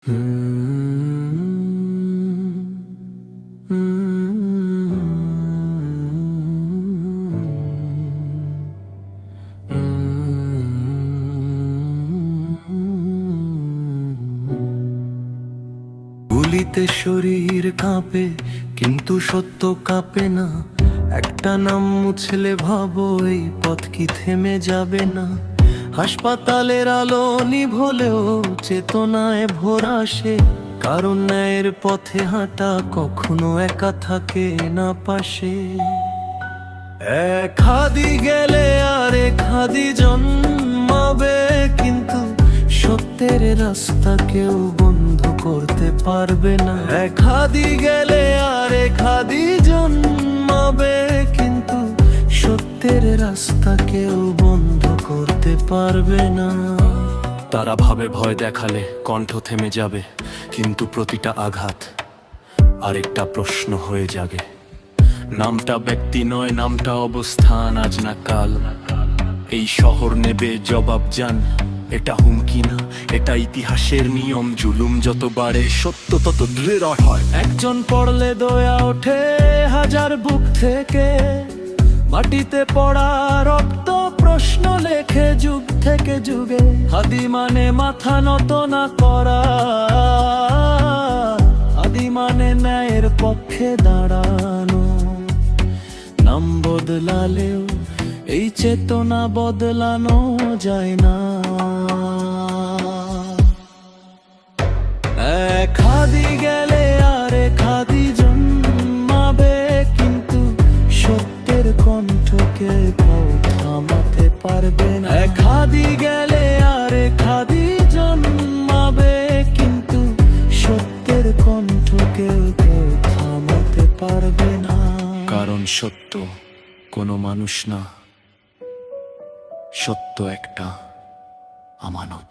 গুলিতে শরীর কাঁপে কিন্তু সত্য কাঁপে না। একটা নাম মুছলে ভাবো এই পথ কি থেমে যাবে না। হাসপাতালের আলো নিভলেও চেতনায় ভোর আসে, কারণ ন্যায়ের পথে হাঁটা কখনো একা থাকে না পাশে। এক হাদি গেলে আর এক হাদি জন্মাবে, কিন্তু সত্যের রাস্তা কেউ বন্ধ করতে পারবে না। এক হাদি গেলে আর এক হাদি জন্মাবে, কিন্তু সত্যের রাস্তা কেউ বন্ধ করতে পারবে না। তারা ভাবে ভয় দেখালে কণ্ঠ থেমে যাবে, কিন্তু প্রতিটা আঘাত আরেকটা প্রশ্ন হয়ে জাগে। নামটা ব্যক্তি নয়, নামটা অবস্থান, আজ না কাল এই শহর নেবে জবাব। জান এটা হুমকি না, এটা ইতিহাসের নিয়ম। জুলুম যত বাড়ে সত্য তত দৃঢ় হয়। একজন পড়লে দয়া ওঠে হাজার বুক থেকে, মাটিতে পড়া রক্ত প্রশ্ন লেখে যুগ থেকে যুগে। হাদি মানে মাথা নত না করা, হাদি মানে ন্যায়ের পক্ষে দাঁড়ানো। নাম বদলালেও এই চেতনা বদলানো যায় না। এক হাদি গেলে আর এক হাদি জন্মাবে, কিন্তু সত্যের কণ্ঠকে কেউ থামাতে পারবে না। এক হাদি গেলে আর এক হাদি জন্মাবে, কিন্তু সত্যের কণ্ঠকে কেউ থামাতে পারবে না। কারণ সত্য কোনো মানুষ না, সত্য একটা আমানত।